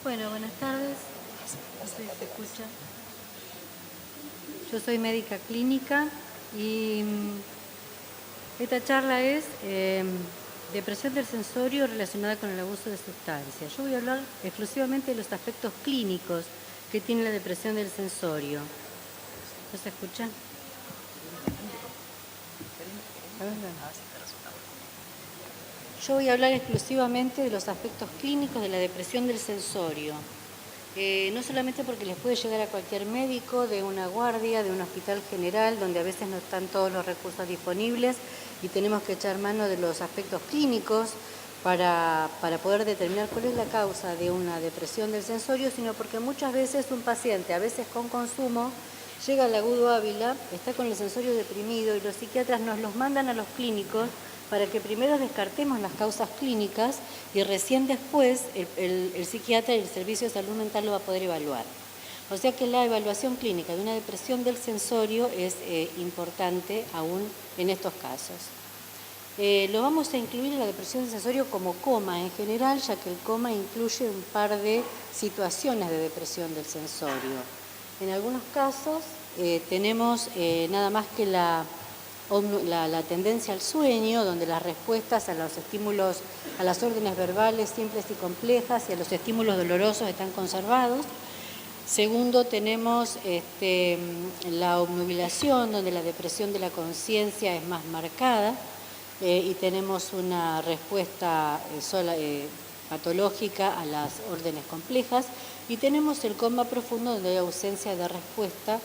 Bueno, buenas tardes. No sé si se escucha. Yo soy médica clínica y esta charla es depresión del sensorio relacionada con el abuso de sustancias. Yo voy a hablar exclusivamente de los aspectos clínicos que tiene la depresión del sensorio. ¿No se escucha? Yo voy a hablar exclusivamente de los aspectos clínicos de la depresión del sensorio. No solamente porque les puede llegar a cualquier médico de una guardia, de un hospital general, donde a veces no están todos los recursos disponibles y tenemos que echar mano de los aspectos clínicos para poder determinar cuál es la causa de una depresión del sensorio, sino porque muchas veces un paciente, a veces con consumo, llega al agudo Ávila, está con el sensorio deprimido y los psiquiatras nos los mandan a los clínicos para que primero descartemos las causas clínicas y recién después el psiquiatra y el servicio de salud mental lo va a poder evaluar. O sea que la evaluación clínica de una depresión del sensorio es importante aún en estos casos. Lo vamos a incluir en la depresión del sensorio como coma en general, ya que el coma incluye un par de situaciones de depresión del sensorio. En algunos casos tenemos nada más que la tendencia al sueño, donde las respuestas a los estímulos, a las órdenes verbales simples y complejas y a los estímulos dolorosos están conservados. Segundo, tenemos la obnubilación, donde la depresión de la conciencia es más marcada y tenemos una respuesta patológica a las órdenes complejas. Y tenemos el coma profundo, donde hay ausencia de respuesta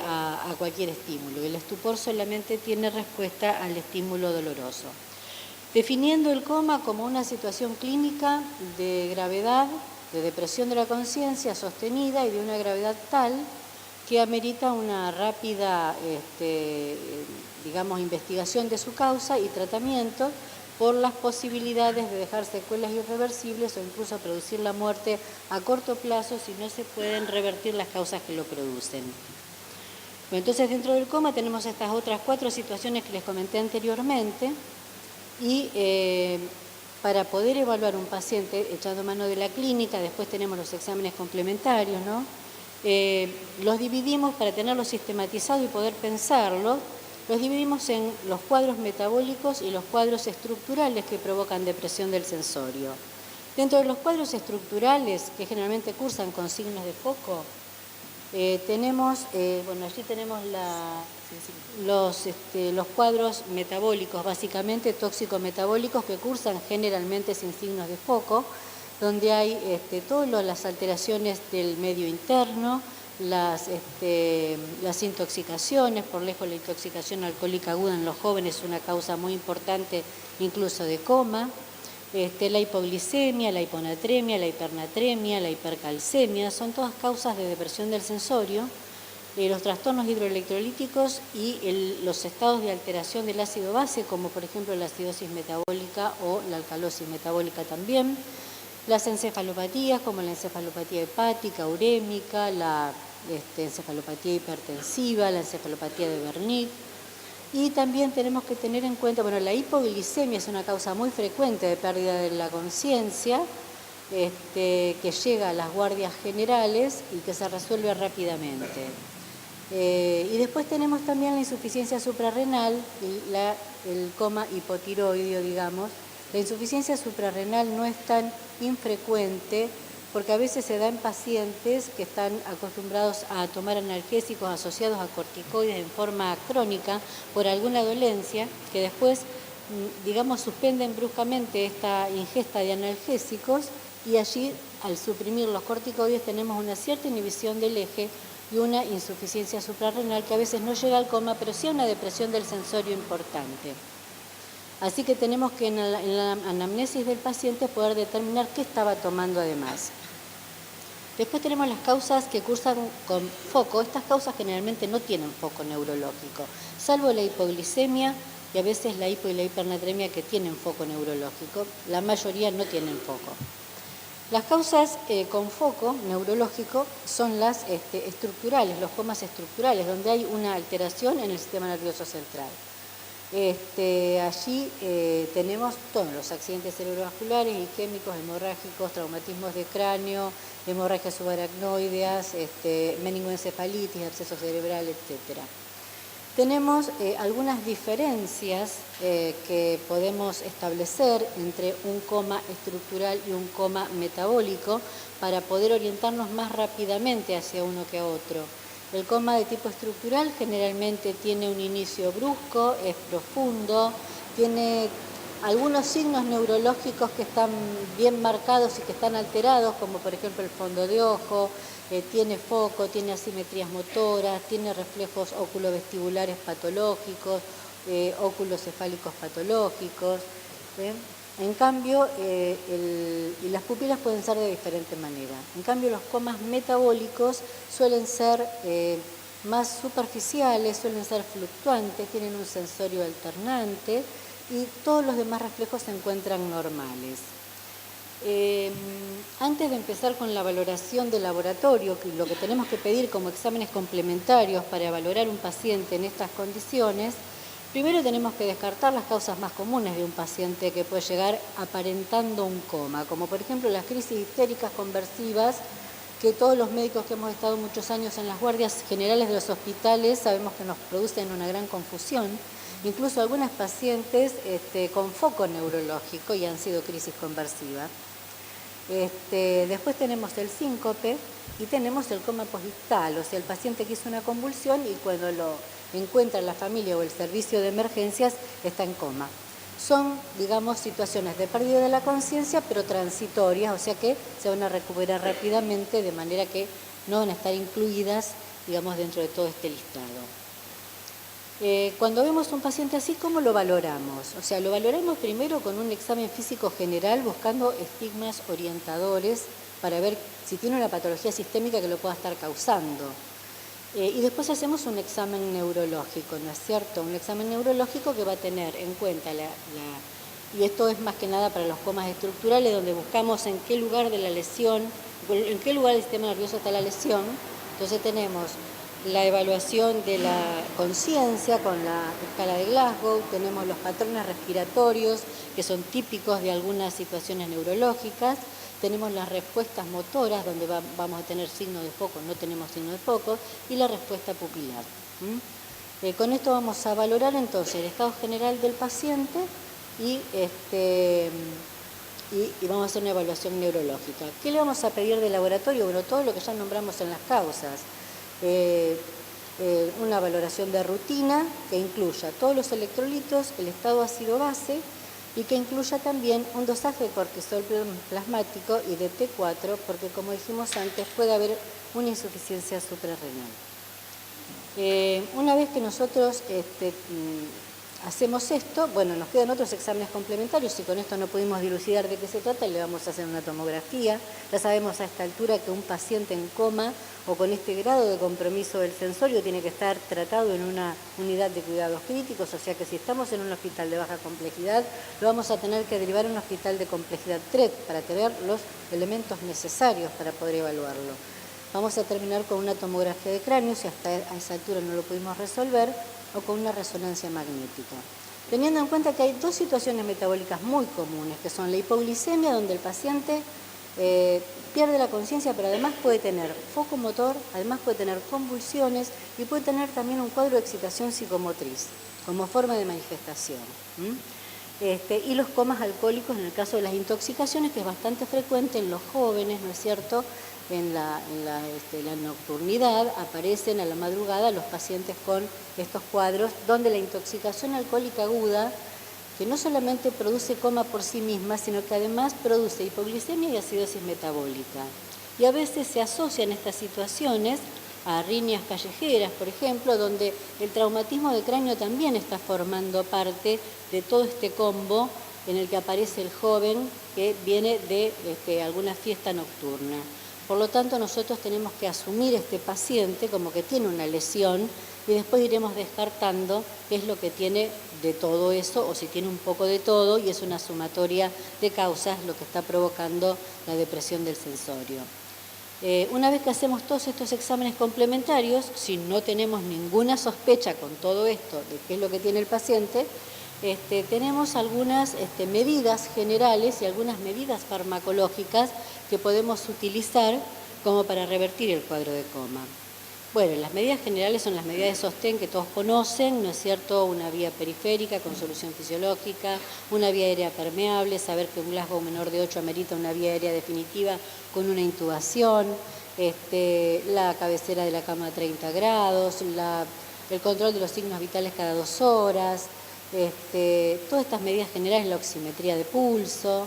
a cualquier estímulo. El estupor solamente tiene respuesta al estímulo doloroso. Definiendo el coma como una situación clínica de gravedad, de depresión de la conciencia sostenida y de una gravedad tal que amerita una rápida, investigación de su causa y tratamiento, por las posibilidades de dejar secuelas irreversibles o incluso producir la muerte a corto plazo si no se pueden revertir las causas que lo producen. Bueno, entonces dentro del coma tenemos estas otras 4 situaciones que les comenté anteriormente y para poder evaluar un paciente echando mano de la clínica, después tenemos los exámenes complementarios, ¿no? Los dividimos para tenerlos sistematizados y poder pensarlos. Los dividimos en los cuadros metabólicos y los cuadros estructurales que provocan depresión del sensorio. Dentro de los cuadros estructurales, que generalmente cursan con signos de foco, allí tenemos los cuadros metabólicos, básicamente tóxico-metabólicos, que cursan generalmente sin signos de foco, donde hay todas las alteraciones del medio interno, las intoxicaciones. Por lejos la intoxicación alcohólica aguda en los jóvenes es una causa muy importante incluso de coma, la hipoglicemia, la hiponatremia, la hipernatremia, la hipercalcemia, son todas causas de depresión del sensorio, los trastornos hidroelectrolíticos y los estados de alteración del ácido base, como por ejemplo la acidosis metabólica o la alcalosis metabólica también, las encefalopatías como la encefalopatía hepática, urémica, la encefalopatía hipertensiva, la encefalopatía de Wernicke. Y también tenemos que tener en cuenta, la hipoglicemia es una causa muy frecuente de pérdida de la conciencia, que llega a las guardias generales y que se resuelve rápidamente. Y después tenemos también la insuficiencia suprarrenal y el coma hipotiroideo, digamos. La insuficiencia suprarrenal no es tan infrecuente porque a veces se da en pacientes que están acostumbrados a tomar analgésicos asociados a corticoides en forma crónica por alguna dolencia, que después, suspenden bruscamente esta ingesta de analgésicos y allí, al suprimir los corticoides, tenemos una cierta inhibición del eje y una insuficiencia suprarrenal que a veces no llega al coma, pero sí a una depresión del sensorio importante. Así que tenemos que en la anamnesis del paciente poder determinar qué estaba tomando además. Después tenemos las causas que cursan con foco. Estas causas generalmente no tienen foco neurológico, salvo la hipoglicemia y a veces la hipo y la hipernatremia que tienen foco neurológico. La mayoría no tienen foco. Las causas con foco neurológico son las estructurales, los comas estructurales, donde hay una alteración en el sistema nervioso central. Allí tenemos todos los accidentes cerebrovasculares, isquémicos, hemorrágicos, traumatismos de cráneo, hemorragias subaracnoideas, meningoencefalitis, absceso cerebral, etc. Tenemos algunas diferencias que podemos establecer entre un coma estructural y un coma metabólico para poder orientarnos más rápidamente hacia uno que a otro. El coma de tipo estructural generalmente tiene un inicio brusco, es profundo, tiene algunos signos neurológicos que están bien marcados y que están alterados, como por ejemplo el fondo de ojo, tiene foco, tiene asimetrías motoras, tiene reflejos oculovestibulares patológicos, oculocefálicos patológicos. En cambio, y las pupilas pueden ser de diferente manera. En cambio, los comas metabólicos suelen ser más superficiales, suelen ser fluctuantes, tienen un sensorio alternante y todos los demás reflejos se encuentran normales. Antes de empezar con la valoración de laboratorio, lo que tenemos que pedir como exámenes complementarios para valorar un paciente en estas condiciones, primero tenemos que descartar las causas más comunes de un paciente que puede llegar aparentando un coma, como por ejemplo las crisis histéricas conversivas, que todos los médicos que hemos estado muchos años en las guardias generales de los hospitales sabemos que nos producen una gran confusión. Incluso algunas pacientes con foco neurológico y han sido crisis conversiva. Después tenemos el síncope y tenemos el coma posictal, o sea, el paciente que hizo una convulsión y cuando lo encuentra la familia o el servicio de emergencias está en coma. Son, digamos, situaciones de pérdida de la conciencia, pero transitorias, o sea que se van a recuperar rápidamente, de manera que no van a estar incluidas, digamos, dentro de todo este listado. Cuando vemos un paciente así, ¿cómo lo valoramos? O sea, lo valoramos primero con un examen físico general, buscando estigmas orientadores para ver si tiene una patología sistémica que lo pueda estar causando. Y después hacemos un examen neurológico, ¿no es cierto? Un examen neurológico que va a tener en cuenta y esto es más que nada para los comas estructurales, donde buscamos en qué lugar de la lesión, en qué lugar del sistema nervioso está la lesión. Entonces tenemos la evaluación de la conciencia con la escala de Glasgow, tenemos los patrones respiratorios que son típicos de algunas situaciones neurológicas, tenemos las respuestas motoras donde vamos a tener signo de foco, no tenemos signo de foco, y la respuesta pupilar. Con esto vamos a valorar entonces el estado general del paciente y vamos a hacer una evaluación neurológica. ¿Qué le vamos a pedir de laboratorio? Bueno, todo lo que ya nombramos en las causas. Una valoración de rutina que incluya todos los electrolitos, el estado ácido-base y que incluya también un dosaje de cortisol plasmático y de T4, porque como dijimos antes puede haber una insuficiencia suprarrenal. Una vez que nosotros hacemos esto, bueno, nos quedan otros exámenes complementarios y con esto no pudimos dilucidar de qué se trata, le vamos a hacer una tomografía. Ya sabemos a esta altura que un paciente en coma o con este grado de compromiso del sensorio tiene que estar tratado en una unidad de cuidados críticos, o sea que si estamos en un hospital de baja complejidad, lo vamos a tener que derivar a un hospital de complejidad 3 para tener los elementos necesarios para poder evaluarlo. Vamos a terminar con una tomografía de cráneo, si hasta a esa altura no lo pudimos resolver, o con una resonancia magnética. Teniendo en cuenta que hay dos situaciones metabólicas muy comunes, que son la hipoglicemia, donde el paciente pierde la conciencia, pero además puede tener foco motor, además puede tener convulsiones y puede tener también un cuadro de excitación psicomotriz como forma de manifestación. Y los comas alcohólicos en el caso de las intoxicaciones, que es bastante frecuente en los jóvenes, ¿no es cierto? En la nocturnidad aparecen a la madrugada los pacientes con estos cuadros donde la intoxicación alcohólica aguda, que no solamente produce coma por sí misma, sino que además produce hipoglicemia y acidosis metabólica. Y a veces se asocian estas situaciones a arritmias callejeras, por ejemplo, donde el traumatismo de cráneo también está formando parte de todo este combo en el que aparece el joven que viene de alguna fiesta nocturna. Por lo tanto, nosotros tenemos que asumir este paciente como que tiene una lesión y después iremos descartando qué es lo que tiene de todo eso o si tiene un poco de todo y es una sumatoria de causas lo que está provocando la depresión del sensorio. Una vez que hacemos todos estos exámenes complementarios, si no tenemos ninguna sospecha con todo esto de qué es lo que tiene el paciente, tenemos algunas medidas generales y algunas medidas farmacológicas que podemos utilizar como para revertir el cuadro de coma. Bueno, las medidas generales son las medidas de sostén que todos conocen, ¿no es cierto? Una vía periférica con solución fisiológica, una vía aérea permeable, saber que un Glasgow menor de 8 amerita una vía aérea definitiva con una intubación, la cabecera de la cama a 30 grados, el control de los signos vitales cada 2 horas, todas estas medidas generales, la oximetría de pulso.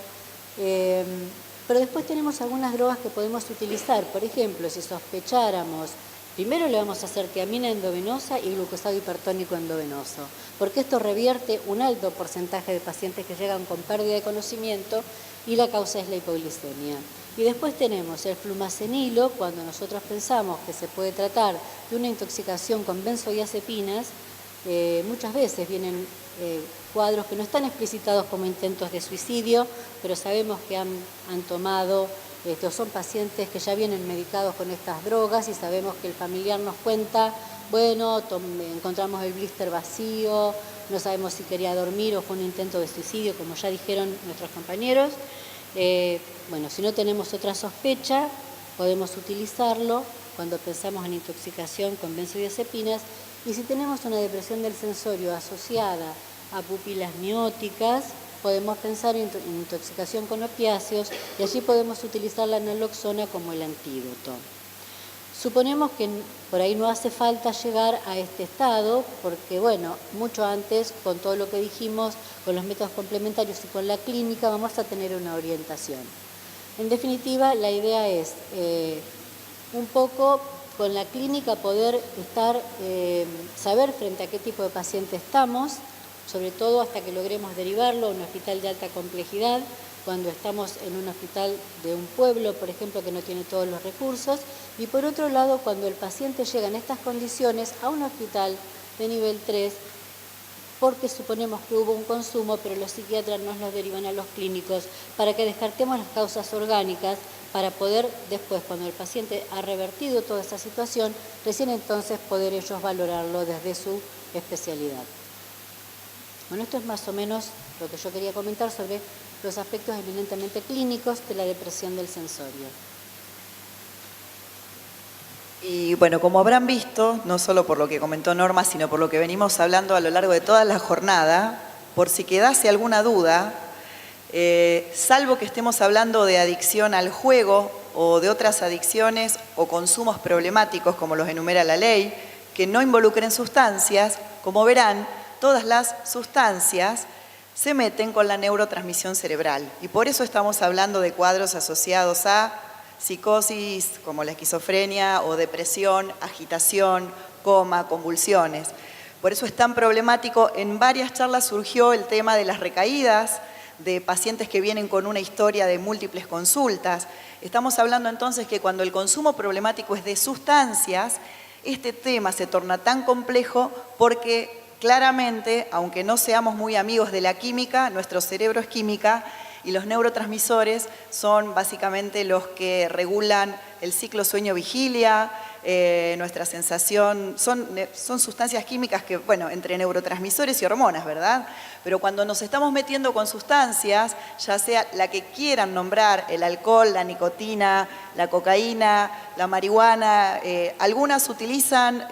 Pero después tenemos algunas drogas que podemos utilizar. Por ejemplo, si sospecháramos, primero le vamos a hacer tiamina endovenosa y glucosado hipertónico endovenoso, porque esto revierte un alto porcentaje de pacientes que llegan con pérdida de conocimiento y la causa es la hipoglicemia. Y después tenemos el flumacenilo, cuando nosotros pensamos que se puede tratar de una intoxicación con benzodiazepinas, muchas veces vienen cuadros que no están explicitados como intentos de suicidio, pero sabemos que han tomado, son pacientes que ya vienen medicados con estas drogas y sabemos que el familiar nos cuenta, bueno, encontramos el blister vacío, no sabemos si quería dormir o fue un intento de suicidio, como ya dijeron nuestros compañeros. Bueno, si no tenemos otra sospecha, podemos utilizarlo cuando pensamos en intoxicación con benzodiazepinas. Y si tenemos una depresión del sensorio asociada a pupilas mióticas, podemos pensar en intoxicación con opiáceos y allí podemos utilizar la naloxona como el antídoto. Suponemos que por ahí no hace falta llegar a este estado porque, bueno, mucho antes, con todo lo que dijimos, con los métodos complementarios y con la clínica, vamos a tener una orientación. En definitiva, la idea es un poco con la clínica poder saber frente a qué tipo de paciente estamos, sobre todo hasta que logremos derivarlo a un hospital de alta complejidad, cuando estamos en un hospital de un pueblo, por ejemplo, que no tiene todos los recursos, y por otro lado, cuando el paciente llega en estas condiciones a un hospital de nivel 3, porque suponemos que hubo un consumo, pero los psiquiatras nos los derivan a los clínicos para que descartemos las causas orgánicas, para poder después, cuando el paciente ha revertido toda esa situación, recién entonces poder ellos valorarlo desde su especialidad. Bueno, esto es más o menos lo que yo quería comentar sobre los aspectos eminentemente clínicos de la depresión del sensorio. Y bueno, como habrán visto, no solo por lo que comentó Norma, sino por lo que venimos hablando a lo largo de toda la jornada, por si quedase alguna duda, salvo que estemos hablando de adicción al juego o de otras adicciones o consumos problemáticos como los enumera la ley, que no involucren sustancias, como verán, todas las sustancias se meten con la neurotransmisión cerebral. Y por eso estamos hablando de cuadros asociados a psicosis como la esquizofrenia o depresión, agitación, coma, convulsiones. Por eso es tan problemático. En varias charlas surgió el tema de las recaídas, de pacientes que vienen con una historia de múltiples consultas. Estamos hablando entonces que cuando el consumo problemático es de sustancias, este tema se torna tan complejo porque claramente, aunque no seamos muy amigos de la química, nuestro cerebro es química y los neurotransmisores son básicamente los que regulan el ciclo sueño-vigilia, nuestra sensación, son sustancias químicas que, bueno, entre neurotransmisores y hormonas, ¿verdad? Pero cuando nos estamos metiendo con sustancias, ya sea la que quieran nombrar, el alcohol, la nicotina, la cocaína, la marihuana, algunas utilizan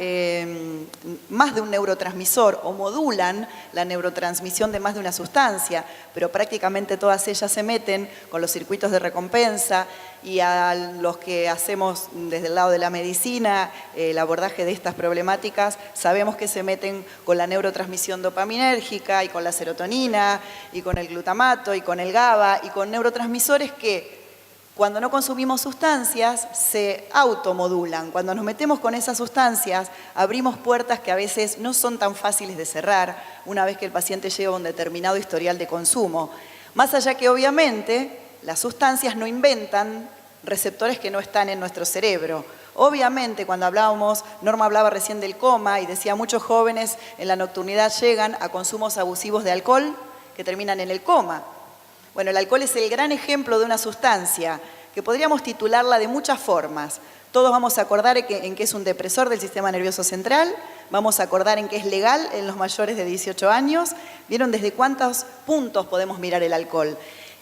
más de un neurotransmisor o modulan la neurotransmisión de más de una sustancia, pero prácticamente todas ellas se meten con los circuitos de recompensa y a los que hacemos desde el lado de la medicina el abordaje de estas problemáticas, sabemos que se meten con la neurotransmisión dopaminérgica y con la serotonina y con el glutamato y con el GABA y con neurotransmisores que cuando no consumimos sustancias se automodulan. Cuando nos metemos con esas sustancias abrimos puertas que a veces no son tan fáciles de cerrar una vez que el paciente lleva un determinado historial de consumo. Más allá que obviamente las sustancias no inventan receptores que no están en nuestro cerebro. Obviamente, cuando hablábamos, Norma hablaba recién del coma y decía muchos jóvenes en la nocturnidad llegan a consumos abusivos de alcohol que terminan en el coma. Bueno, el alcohol es el gran ejemplo de una sustancia que podríamos titularla de muchas formas. Todos vamos a acordar en que es un depresor del sistema nervioso central, vamos a acordar en que es legal en los mayores de 18 años. ¿Vieron desde cuántos puntos podemos mirar el alcohol?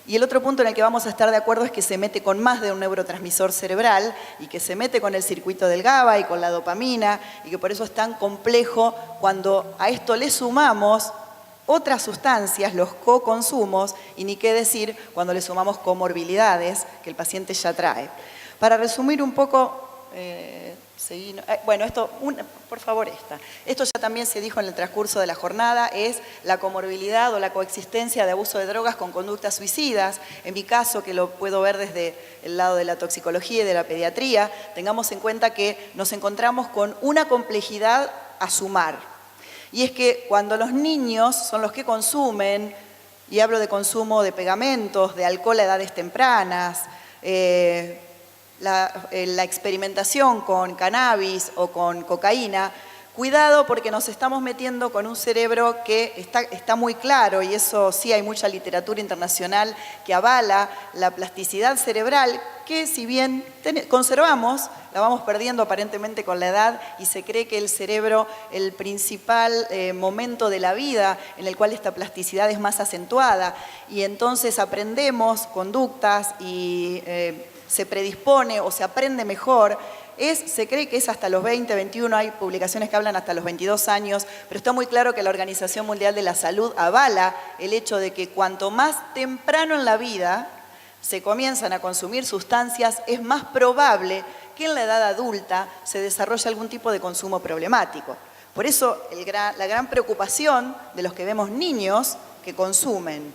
Y el otro punto en el que vamos a estar de acuerdo es que se mete con más de un neurotransmisor cerebral y que se mete con el circuito del GABA y con la dopamina y que por eso es tan complejo cuando a esto le sumamos otras sustancias, los co-consumos, y ni qué decir cuando le sumamos comorbilidades que el paciente ya trae. Para resumir un poco, bueno, por favor Esto ya también se dijo en el transcurso de la jornada, es la comorbilidad o la coexistencia de abuso de drogas con conductas suicidas. En mi caso, que lo puedo ver desde el lado de la toxicología y de la pediatría, tengamos en cuenta que nos encontramos con una complejidad a sumar. Y es que cuando los niños son los que consumen, y hablo de consumo de pegamentos, de alcohol a edades tempranas, la experimentación con cannabis o con cocaína, cuidado porque nos estamos metiendo con un cerebro que está muy claro, y eso sí hay mucha literatura internacional que avala la plasticidad cerebral, que si bien conservamos, la vamos perdiendo aparentemente con la edad, y se cree que el cerebro, el principal momento de la vida en el cual esta plasticidad es más acentuada, y entonces aprendemos conductas y se predispone o se aprende mejor. Se cree que es hasta los 20, 21, hay publicaciones que hablan hasta los 22 años, pero está muy claro que la Organización Mundial de la Salud avala el hecho de que cuanto más temprano en la vida se comienzan a consumir sustancias, es más probable que en la edad adulta se desarrolle algún tipo de consumo problemático. Por eso la gran preocupación de los que vemos niños que consumen.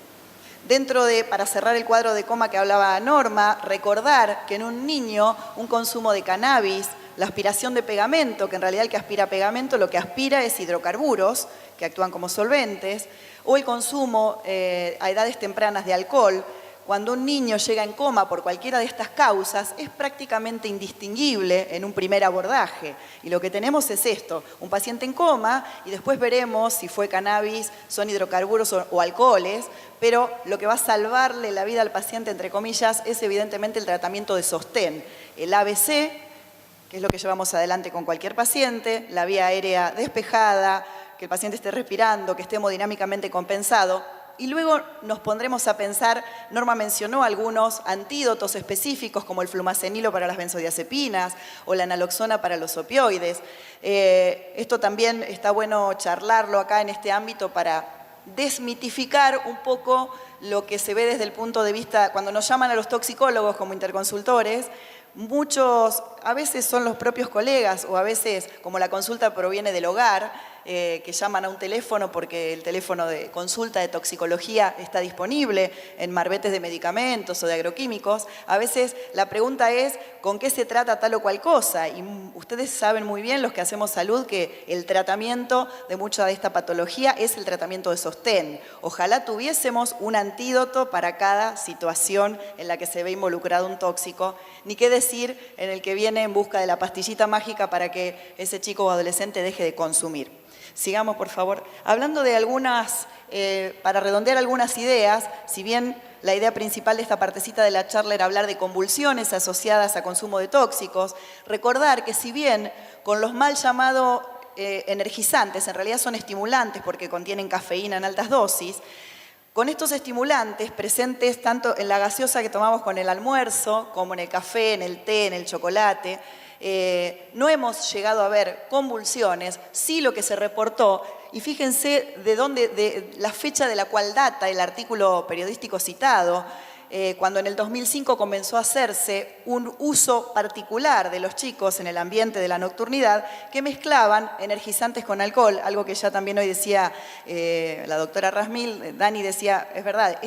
Para cerrar el cuadro de coma que hablaba Norma, recordar que en un niño un consumo de cannabis, la aspiración de pegamento, que en realidad el que aspira pegamento lo que aspira es hidrocarburos que actúan como solventes, o el consumo a edades tempranas de alcohol. Cuando un niño llega en coma por cualquiera de estas causas, es prácticamente indistinguible en un primer abordaje. Y lo que tenemos es esto, un paciente en coma, y después veremos si fue cannabis, son hidrocarburos o alcoholes, pero lo que va a salvarle la vida al paciente, entre comillas, es evidentemente el tratamiento de sostén. El ABC, que es lo que llevamos adelante con cualquier paciente, la vía aérea despejada, que el paciente esté respirando, que esté hemodinámicamente compensado. Y luego nos pondremos a pensar, Norma mencionó algunos antídotos específicos como el flumacenilo para las benzodiazepinas o la naloxona para los opioides. Esto también está bueno charlarlo acá en este ámbito para desmitificar un poco lo que se ve desde el punto de vista, cuando nos llaman a los toxicólogos como interconsultores, muchos, a veces son los propios colegas o a veces, como la consulta proviene del hogar, que llaman a un teléfono porque el teléfono de consulta de toxicología está disponible en marbetes de medicamentos o de agroquímicos. A veces la pregunta es ¿con qué se trata tal o cual cosa? Y ustedes saben muy bien, los que hacemos salud, que el tratamiento de mucha de esta patología es el tratamiento de sostén. Ojalá tuviésemos un antídoto para cada situación en la que se ve involucrado un tóxico, ni qué decir en el que viene en busca de la pastillita mágica para que ese chico o adolescente deje de consumir. Sigamos, por favor. Hablando de algunas, para redondear algunas ideas, si bien la idea principal de esta partecita de la charla era hablar de convulsiones asociadas a consumo de tóxicos, recordar que si bien con los mal llamados energizantes, en realidad son estimulantes porque contienen cafeína en altas dosis, con estos estimulantes presentes tanto en la gaseosa que tomamos con el almuerzo, como en el café, en el té, en el chocolate, no hemos llegado a ver convulsiones, sí lo que se reportó, y fíjense de la fecha de la cual data el artículo periodístico citado, cuando en el 2005 comenzó a hacerse un uso particular de los chicos en el ambiente de la nocturnidad que mezclaban energizantes con alcohol, algo que ya también hoy decía la doctora Rasmil, Dani decía, es verdad,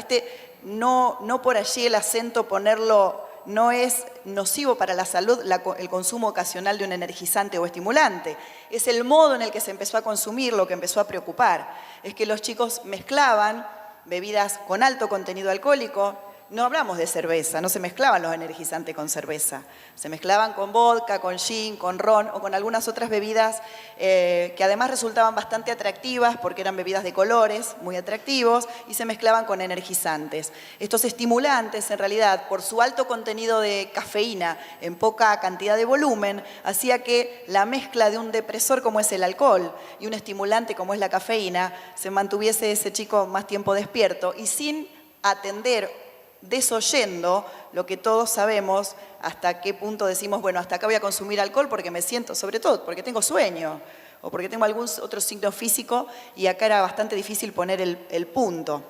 no por allí el acento ponerlo. No es nocivo para la salud el consumo ocasional de un energizante o estimulante. Es el modo en el que se empezó a consumir lo que empezó a preocupar. Es que los chicos mezclaban bebidas con alto contenido alcohólico, no hablamos de cerveza, no se mezclaban los energizantes con cerveza. Se mezclaban con vodka, con gin, con ron o con algunas otras bebidas que además resultaban bastante atractivas porque eran bebidas de colores muy atractivos y se mezclaban con energizantes. Estos estimulantes, en realidad, por su alto contenido de cafeína en poca cantidad de volumen, hacía que la mezcla de un depresor como es el alcohol y un estimulante como es la cafeína se mantuviese ese chico más tiempo despierto y sin atender, desoyendo lo que todos sabemos, hasta qué punto decimos, bueno, hasta acá voy a consumir alcohol porque me siento, sobre todo porque tengo sueño o porque tengo algún otro signo físico, y acá era bastante difícil poner el punto,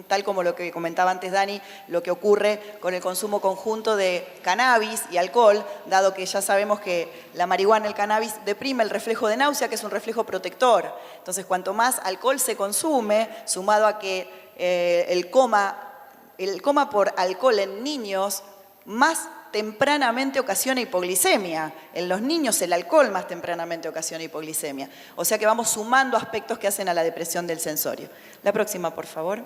tal como lo que comentaba antes Dani, lo que ocurre con el consumo conjunto de cannabis y alcohol, dado que ya sabemos que la marihuana, el cannabis, deprime el reflejo de náusea, que es un reflejo protector. Entonces, cuanto más alcohol se consume, sumado a que el coma por alcohol en niños más tempranamente ocasiona hipoglicemia. En los niños el alcohol más tempranamente ocasiona hipoglicemia. O sea que vamos sumando aspectos que hacen a la depresión del sensorio. La próxima, por favor.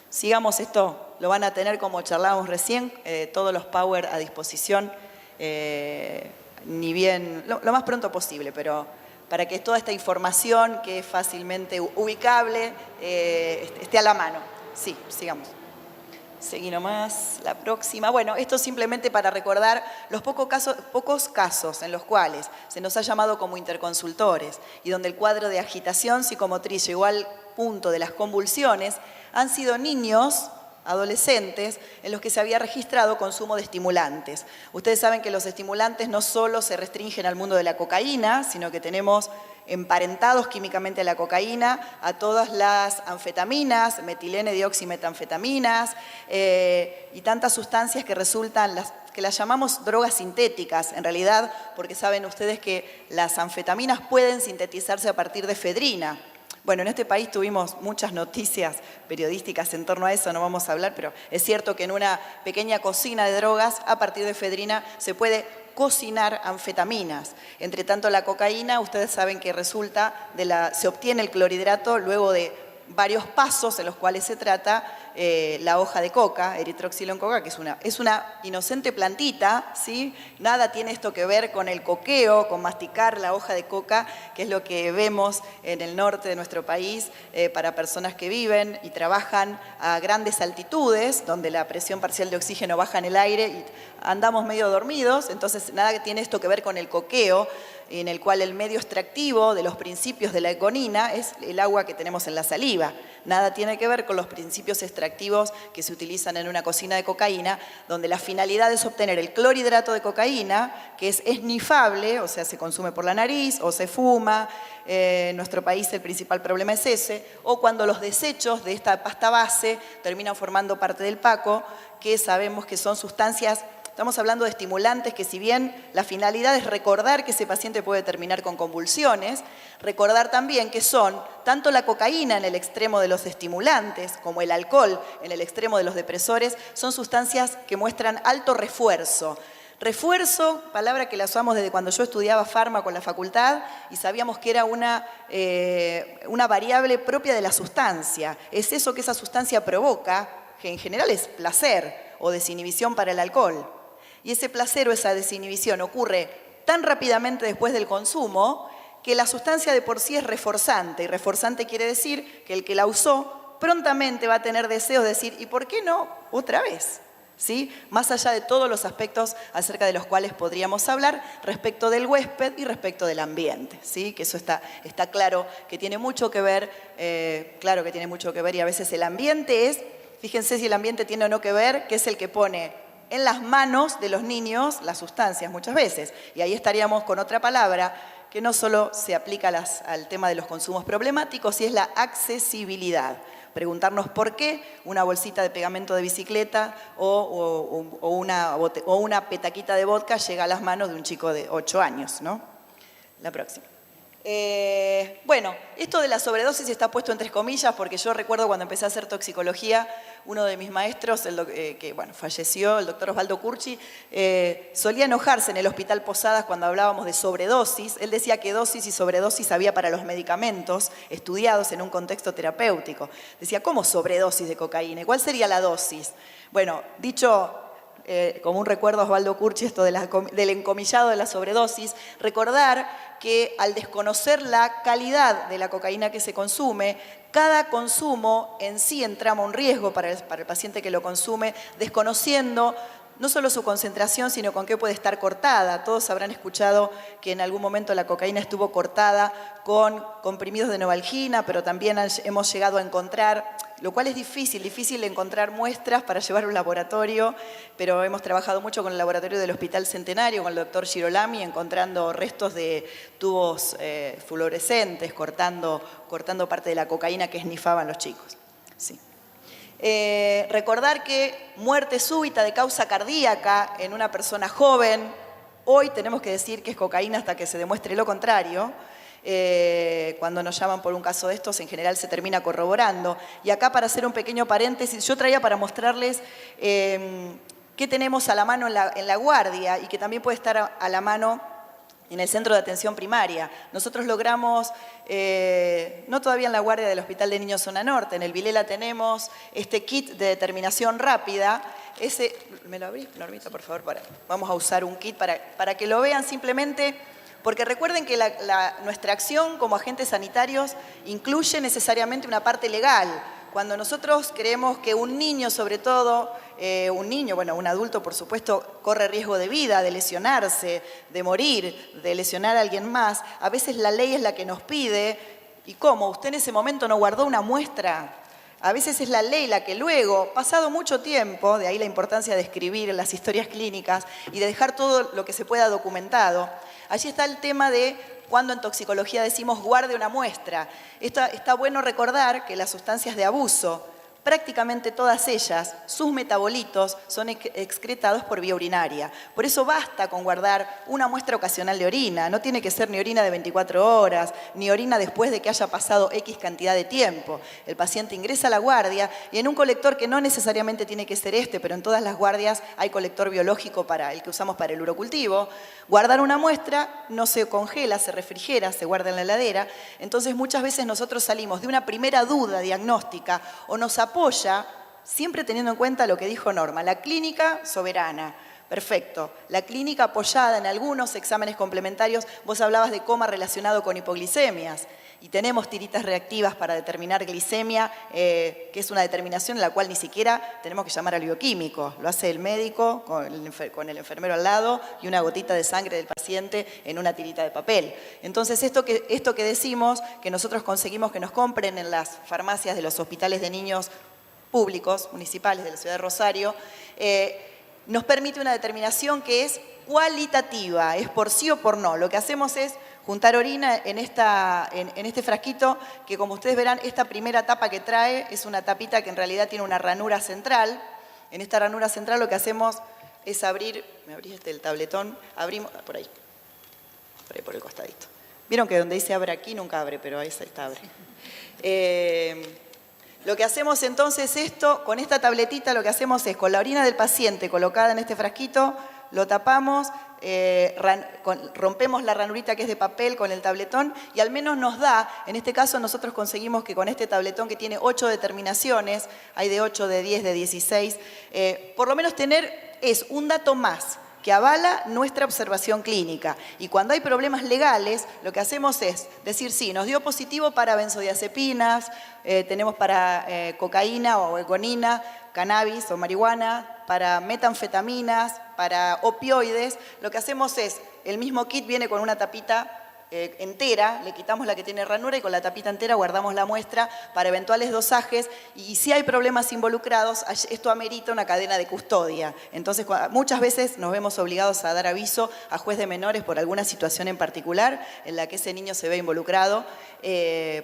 Sigamos esto, lo van a tener como charlábamos recién, todos los power a disposición, ni bien, lo más pronto posible, pero para que toda esta información que es fácilmente ubicable esté a la mano. Sí, sigamos. Seguí nomás, la próxima. Bueno, esto simplemente para recordar los pocos casos en los cuales se nos ha llamado como interconsultores y donde el cuadro de agitación psicomotriz llegó al punto de las convulsiones, han sido niños, adolescentes, en los que se había registrado consumo de estimulantes. Ustedes saben que los estimulantes no solo se restringen al mundo de la cocaína, sino que tenemos emparentados químicamente a la cocaína, a todas las anfetaminas, metilene, dioximetanfetaminas y tantas sustancias que resultan, que las llamamos drogas sintéticas, en realidad, porque saben ustedes que las anfetaminas pueden sintetizarse a partir de efedrina. Bueno, en este país tuvimos muchas noticias periodísticas en torno a eso, no vamos a hablar, pero es cierto que en una pequeña cocina de drogas, a partir de efedrina, se puede cocinar anfetaminas. Entre tanto, la cocaína, ustedes saben que se obtiene el clorhidrato luego de varios pasos en los cuales se trata la hoja de coca, Erythrocylon coca, que es una inocente plantita, ¿sí? Nada tiene esto que ver con el coqueo, con masticar la hoja de coca, que es lo que vemos en el norte de nuestro país para personas que viven y trabajan a grandes altitudes, donde la presión parcial de oxígeno baja en el aire y andamos medio dormidos, entonces nada que tiene esto que ver con el coqueo, en el cual el medio extractivo de los principios de la econina es el agua que tenemos en la saliva. Nada tiene que ver con los principios extractivos que se utilizan en una cocina de cocaína, donde la finalidad es obtener el clorhidrato de cocaína, que es esnifable, o sea, se consume por la nariz o se fuma. En nuestro país el principal problema es ese, o cuando los desechos de esta pasta base terminan formando parte del paco, que sabemos que son sustancias. Estamos hablando de estimulantes que, si bien la finalidad es recordar que ese paciente puede terminar con convulsiones, recordar también que son tanto la cocaína en el extremo de los estimulantes como el alcohol en el extremo de los depresores, son sustancias que muestran alto refuerzo. Refuerzo, palabra que la usamos desde cuando yo estudiaba fármaco en la facultad y sabíamos que era una variable propia de la sustancia. Es eso que esa sustancia provoca, que en general es placer o desinhibición para el alcohol. Y ese placer o esa desinhibición ocurre tan rápidamente después del consumo que la sustancia de por sí es reforzante. Y reforzante quiere decir que el que la usó prontamente va a tener deseos de decir, ¿y por qué no otra vez? ¿Sí? Más allá de todos los aspectos acerca de los cuales podríamos hablar respecto del huésped y respecto del ambiente, ¿sí? Que eso está claro que tiene mucho que ver, claro que tiene mucho que ver, y a veces el ambiente es, fíjense si el ambiente tiene o no que ver, que es el que pone en las manos de los niños las sustancias muchas veces. Y ahí estaríamos con otra palabra que no solo se aplica al tema de los consumos problemáticos, y es la accesibilidad. Preguntarnos por qué una bolsita de pegamento de bicicleta o una petaquita de vodka llega a las manos de un chico de 8 años, ¿no? La próxima. Bueno, esto de la sobredosis está puesto entre comillas porque yo recuerdo cuando empecé a hacer toxicología, uno de mis maestros, que bueno, falleció, el doctor Osvaldo Curchi, solía enojarse en el Hospital Posadas cuando hablábamos de sobredosis. Él decía que dosis y sobredosis había para los medicamentos estudiados en un contexto terapéutico. Decía, ¿cómo sobredosis de cocaína? ¿Y cuál sería la dosis? Bueno, dicho como un recuerdo a Osvaldo Curchi, esto del encomillado de la sobredosis, recordar que al desconocer la calidad de la cocaína que se consume, cada consumo en sí entrama un riesgo para el paciente que lo consume, desconociendo no solo su concentración, sino con qué puede estar cortada. Todos habrán escuchado que en algún momento la cocaína estuvo cortada con comprimidos de Novalgina, pero también hemos llegado a encontrar, lo cual es difícil encontrar muestras para llevar a un laboratorio, pero hemos trabajado mucho con el laboratorio del Hospital Centenario, con el doctor Girolami, encontrando restos de tubos fluorescentes, cortando parte de la cocaína que esnifaban los chicos. Sí. Recordar que muerte súbita de causa cardíaca en una persona joven, hoy tenemos que decir que es cocaína hasta que se demuestre lo contrario. Cuando nos llaman por un caso de estos, en general se termina corroborando. Y acá, para hacer un pequeño paréntesis, yo traía para mostrarles qué tenemos a la mano en la guardia y que también puede estar a la mano en el centro de atención primaria. Nosotros logramos, no todavía en la guardia del Hospital de Niños Zona Norte, en el Vilela tenemos este kit de determinación rápida. ¿Me lo abrís, Normita, por favor? Vamos a usar un kit para que lo vean simplemente, porque recuerden que nuestra acción como agentes sanitarios incluye necesariamente una parte legal. Cuando nosotros creemos que un niño, sobre todo, un adulto por supuesto, corre riesgo de vida, de lesionarse, de morir, de lesionar a alguien más, a veces la ley es la que nos pide, ¿y cómo? ¿Usted en ese momento no guardó una muestra? A veces es la ley la que luego, pasado mucho tiempo, de ahí la importancia de escribir las historias clínicas y de dejar todo lo que se pueda documentado. Allí está el tema de cuando en toxicología decimos guarde una muestra. Está bueno recordar que las sustancias de abuso, prácticamente todas ellas, sus metabolitos son excretados por vía urinaria. Por eso basta con guardar una muestra ocasional de orina. No tiene que ser ni orina de 24 horas, ni orina después de que haya pasado X cantidad de tiempo. El paciente ingresa a la guardia y en un colector que no necesariamente tiene que ser pero en todas las guardias hay colector biológico para el que usamos para el urocultivo. Guardar una muestra no se congela, se refrigera, se guarda en la heladera. Entonces muchas veces nosotros salimos de una primera duda diagnóstica o nos apoya, siempre teniendo en cuenta lo que dijo Norma, la clínica soberana. Perfecto. La clínica apoyada en algunos exámenes complementarios, vos hablabas de coma relacionado con hipoglicemias y tenemos tiritas reactivas para determinar glicemia, que es una determinación en la cual ni siquiera tenemos que llamar al bioquímico. Lo hace el médico con el enfermero al lado y una gotita de sangre del paciente en una tirita de papel. Entonces esto que decimos, que nosotros conseguimos que nos compren en las farmacias de los hospitales de niños públicos, municipales de la ciudad de Rosario, nos permite una determinación que es cualitativa, es por sí o por no. Lo que hacemos es juntar orina en este frasquito que, como ustedes verán, esta primera tapa que trae es una tapita que en realidad tiene una ranura central. En esta ranura central lo que hacemos es abrir, me abrís el tabletón, abrimos, por ahí por el costadito. Vieron que donde dice abre aquí nunca abre, pero ahí está abre. Lo que hacemos entonces con esta tabletita lo que hacemos es con la orina del paciente colocada en este frasquito, lo tapamos, rompemos la ranurita que es de papel con el tabletón y al menos nos da, en este caso nosotros conseguimos que con este tabletón que tiene 8 determinaciones, hay de 8, de 10, de 16, por lo menos es un dato más que avala nuestra observación clínica. Y cuando hay problemas legales, lo que hacemos es decir, sí, nos dio positivo para benzodiazepinas, tenemos para cocaína o econina, cannabis o marihuana, para metanfetaminas, para opioides. Lo que hacemos es, el mismo kit viene con una tapita entera, le quitamos la que tiene ranura y con la tapita entera guardamos la muestra para eventuales dosajes y si hay problemas involucrados, esto amerita una cadena de custodia. Entonces, muchas veces nos vemos obligados a dar aviso a juez de menores por alguna situación en particular en la que ese niño se ve involucrado,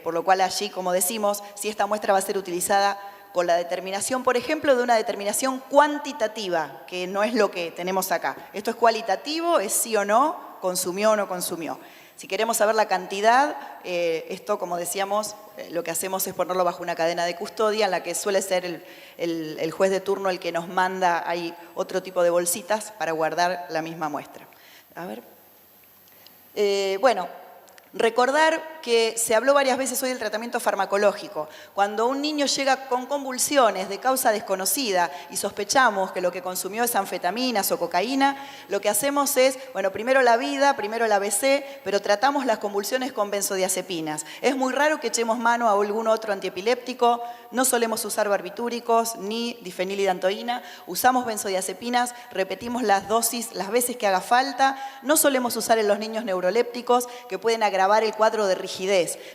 por lo cual allí, como decimos, si esta muestra va a ser utilizada con la determinación, por ejemplo, de una determinación cuantitativa, que no es lo que tenemos acá. Esto es cualitativo, es sí o no, consumió o no consumió. Si queremos saber la cantidad, esto, como decíamos, lo que hacemos es ponerlo bajo una cadena de custodia en la que suele ser el juez de turno el que nos manda, hay otro tipo de bolsitas para guardar la misma muestra. A ver. Bueno, recordar que se habló varias veces hoy del tratamiento farmacológico. Cuando un niño llega con convulsiones de causa desconocida y sospechamos que lo que consumió es anfetaminas o cocaína, lo que hacemos es, bueno, primero la vida, primero el ABC, pero tratamos las convulsiones con benzodiazepinas. Es muy raro que echemos mano a algún otro antiepiléptico, no solemos usar barbitúricos ni difenilidantoína, usamos benzodiazepinas, repetimos las dosis las veces que haga falta, no solemos usar en los niños neurolépticos que pueden agravar el cuadro de rigidez.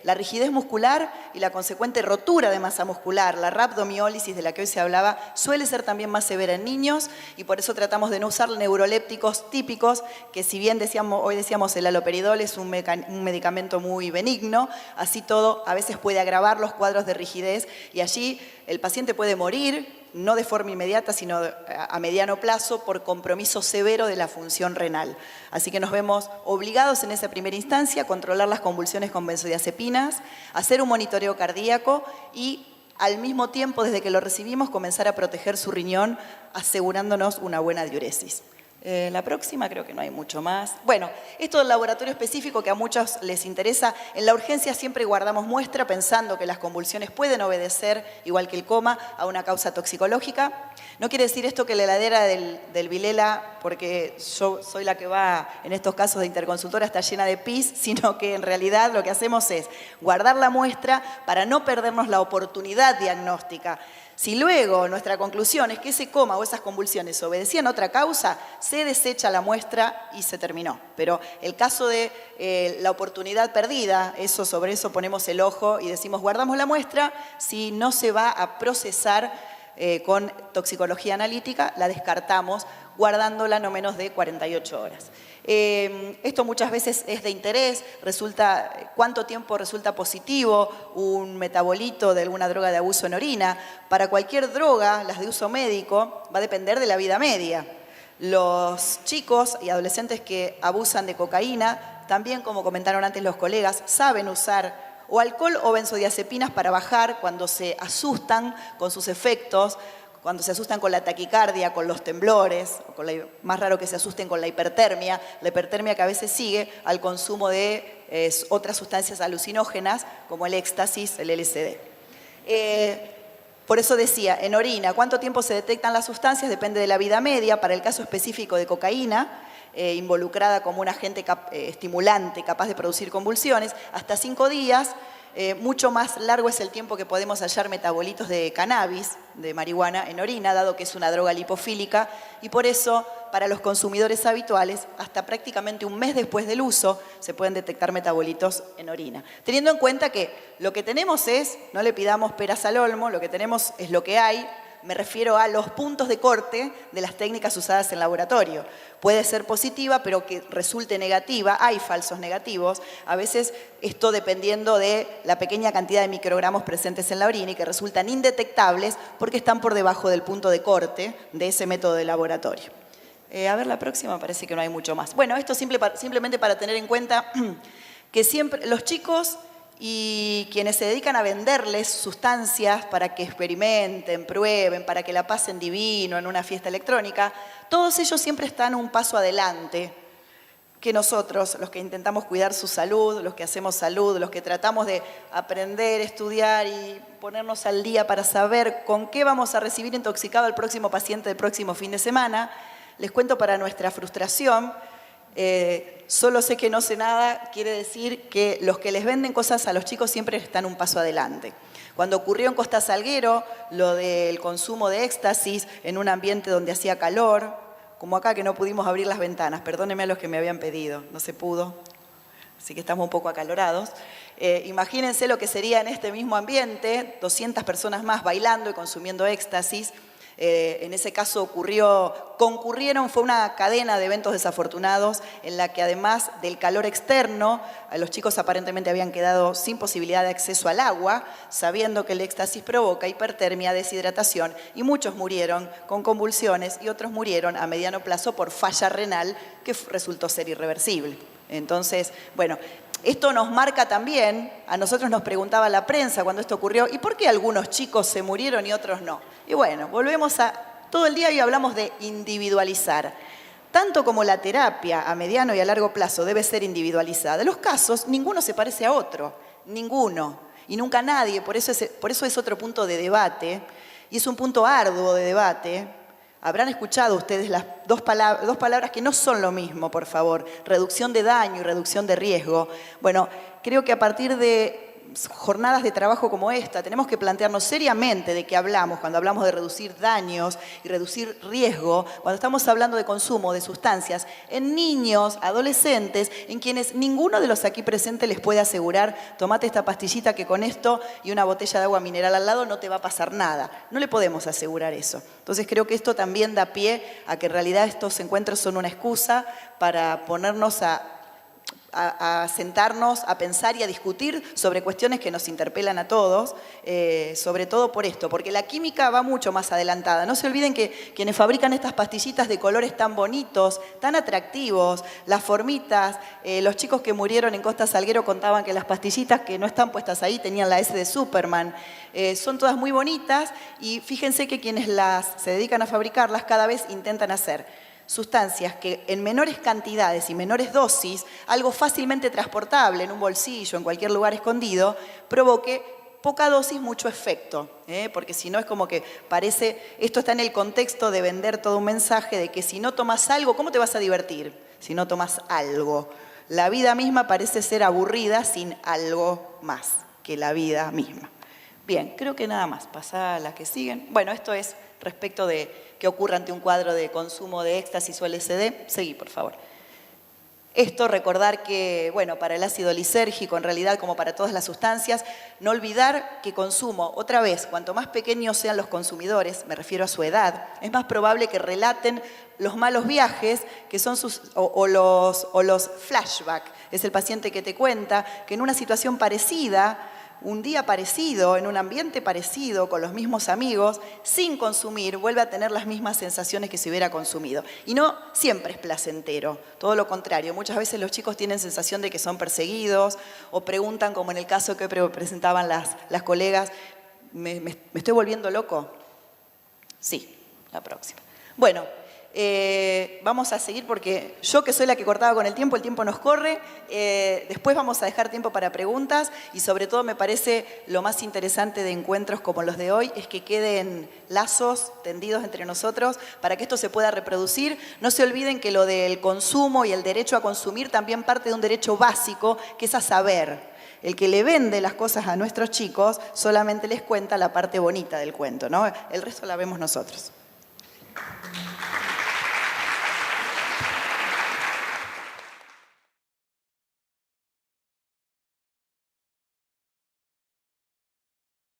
La rigidez muscular y la consecuente rotura de masa muscular, la rhabdomiólisis de la que hoy se hablaba, suele ser también más severa en niños y por eso tratamos de no usar neurolépticos típicos, que si bien hoy decíamos el haloperidol es un medicamento muy benigno, así todo a veces puede agravar los cuadros de rigidez y allí el paciente puede morir, no de forma inmediata, sino a mediano plazo, por compromiso severo de la función renal. Así que nos vemos obligados en esa primera instancia a controlar las convulsiones con benzodiazepinas, hacer un monitoreo cardíaco y al mismo tiempo, desde que lo recibimos, comenzar a proteger su riñón, asegurándonos una buena diuresis. La próxima creo que no hay mucho más. Bueno, esto del laboratorio específico que a muchos les interesa, en la urgencia siempre guardamos muestra pensando que las convulsiones pueden obedecer, igual que el coma, a una causa toxicológica. No quiere decir esto que la heladera del Vilela, porque yo soy la que va en estos casos de interconsultora, está llena de pis, sino que en realidad lo que hacemos es guardar la muestra para no perdernos la oportunidad diagnóstica. Si luego nuestra conclusión es que ese coma o esas convulsiones obedecían a otra causa, se desecha la muestra y se terminó. Pero el caso de la oportunidad perdida, sobre eso ponemos el ojo y decimos guardamos la muestra, si no se va a procesar con toxicología analítica, la descartamos guardándola no menos de 48 horas. Esto muchas veces es de interés, cuánto tiempo resulta positivo un metabolito de alguna droga de abuso en orina. Para cualquier droga, las de uso médico, va a depender de la vida media. Los chicos y adolescentes que abusan de cocaína, también como comentaron antes los colegas, saben usar o alcohol o benzodiazepinas para bajar cuando se asustan con sus efectos, cuando se asustan con la taquicardia, con los temblores, o más raro que se asusten con la hipertermia que a veces sigue al consumo de otras sustancias alucinógenas como el éxtasis, el LSD. Por eso decía, en orina, ¿cuánto tiempo se detectan las sustancias? Depende de la vida media. Para el caso específico de cocaína, involucrada como un agente estimulante capaz de producir convulsiones, hasta 5 días. Mucho más largo es el tiempo que podemos hallar metabolitos de cannabis, de marihuana, en orina, dado que es una droga lipofílica, y por eso, para los consumidores habituales, hasta prácticamente un mes después del uso, se pueden detectar metabolitos en orina. Teniendo en cuenta que lo que tenemos es, no le pidamos peras al olmo, lo que tenemos es lo que hay. Me refiero a los puntos de corte de las técnicas usadas en laboratorio. Puede ser positiva, pero que resulte negativa. Hay falsos negativos. A veces esto dependiendo de la pequeña cantidad de microgramos presentes en la orina y que resultan indetectables porque están por debajo del punto de corte de ese método de laboratorio. A ver, la próxima, parece que no hay mucho más. Bueno, esto simplemente para tener en cuenta que siempre los chicos y quienes se dedican a venderles sustancias para que experimenten, prueben, para que la pasen divino en una fiesta electrónica, todos ellos siempre están un paso adelante que nosotros, los que intentamos cuidar su salud, los que hacemos salud, los que tratamos de aprender, estudiar y ponernos al día para saber con qué vamos a recibir intoxicado al próximo paciente del próximo fin de semana. Les cuento para nuestra frustración. Solo sé que no sé nada, quiere decir que los que les venden cosas a los chicos siempre están un paso adelante. Cuando ocurrió en Costa Salguero lo del consumo de éxtasis en un ambiente donde hacía calor, como acá que no pudimos abrir las ventanas, perdónenme a los que me habían pedido, no se pudo, así que estamos un poco acalorados. Imagínense lo que sería en este mismo ambiente, 200 personas más bailando y consumiendo éxtasis. En ese caso concurrieron, fue una cadena de eventos desafortunados en la que además del calor externo, los chicos aparentemente habían quedado sin posibilidad de acceso al agua, sabiendo que el éxtasis provoca hipertermia, deshidratación, y muchos murieron con convulsiones y otros murieron a mediano plazo por falla renal que resultó ser irreversible. Entonces, bueno, esto nos marca también, a nosotros nos preguntaba la prensa cuando esto ocurrió, ¿y por qué algunos chicos se murieron y otros no? Y bueno, volvemos a, todo el día hoy hablamos de individualizar. Tanto como la terapia a mediano y a largo plazo debe ser individualizada, los casos, ninguno se parece a otro, ninguno, y nunca nadie, por eso es otro punto de debate, y es un punto arduo de debate. Habrán escuchado ustedes las dos palabras que no son lo mismo, por favor. Reducción de daño y reducción de riesgo. Bueno, creo que a partir de jornadas de trabajo como esta, tenemos que plantearnos seriamente de qué hablamos cuando hablamos de reducir daños y reducir riesgo, cuando estamos hablando de consumo de sustancias en niños, adolescentes, en quienes ninguno de los aquí presentes les puede asegurar, tomate esta pastillita que con esto y una botella de agua mineral al lado no te va a pasar nada. No le podemos asegurar eso. Entonces creo que esto también da pie a que en realidad estos encuentros son una excusa para ponernos a sentarnos, a pensar y a discutir sobre cuestiones que nos interpelan a todos, sobre todo por esto, porque la química va mucho más adelantada. No se olviden que quienes fabrican estas pastillitas de colores tan bonitos, tan atractivos, las formitas, los chicos que murieron en Costa Salguero contaban que las pastillitas que no están puestas ahí tenían la S de Superman. Son todas muy bonitas y fíjense que quienes se dedican a fabricarlas cada vez intentan hacer sustancias que en menores cantidades y menores dosis, algo fácilmente transportable en un bolsillo, en cualquier lugar escondido, provoque poca dosis, mucho efecto. Porque si no es como que parece, esto está en el contexto de vender todo un mensaje de que si no tomas algo, ¿cómo te vas a divertir? Si no tomas algo. La vida misma parece ser aburrida sin algo más que la vida misma. Bien, creo que nada más. Pasá a las que siguen. Bueno, esto es respecto de qué ocurre ante un cuadro de consumo de éxtasis o LSD. Seguí, por favor. Esto, recordar que, bueno, para el ácido lisérgico, en realidad, como para todas las sustancias, no olvidar que consumo, otra vez, cuanto más pequeños sean los consumidores, me refiero a su edad, es más probable que relaten los malos viajes, que son los flashbacks. Es el paciente que te cuenta que en una situación parecida, un día parecido, en un ambiente parecido, con los mismos amigos, sin consumir, vuelve a tener las mismas sensaciones que si hubiera consumido. Y no siempre es placentero, todo lo contrario. Muchas veces los chicos tienen sensación de que son perseguidos o preguntan, como en el caso que presentaban las colegas, ¿me estoy volviendo loco? Sí, la próxima. Bueno, vamos a seguir porque yo que soy la que cortaba con el tiempo nos corre. Después vamos a dejar tiempo para preguntas y sobre todo me parece lo más interesante de encuentros como los de hoy es que queden lazos tendidos entre nosotros para que esto se pueda reproducir. No se olviden que lo del consumo y el derecho a consumir también parte de un derecho básico que es a saber. El que le vende las cosas a nuestros chicos solamente les cuenta la parte bonita del cuento, ¿no? El resto la vemos nosotros.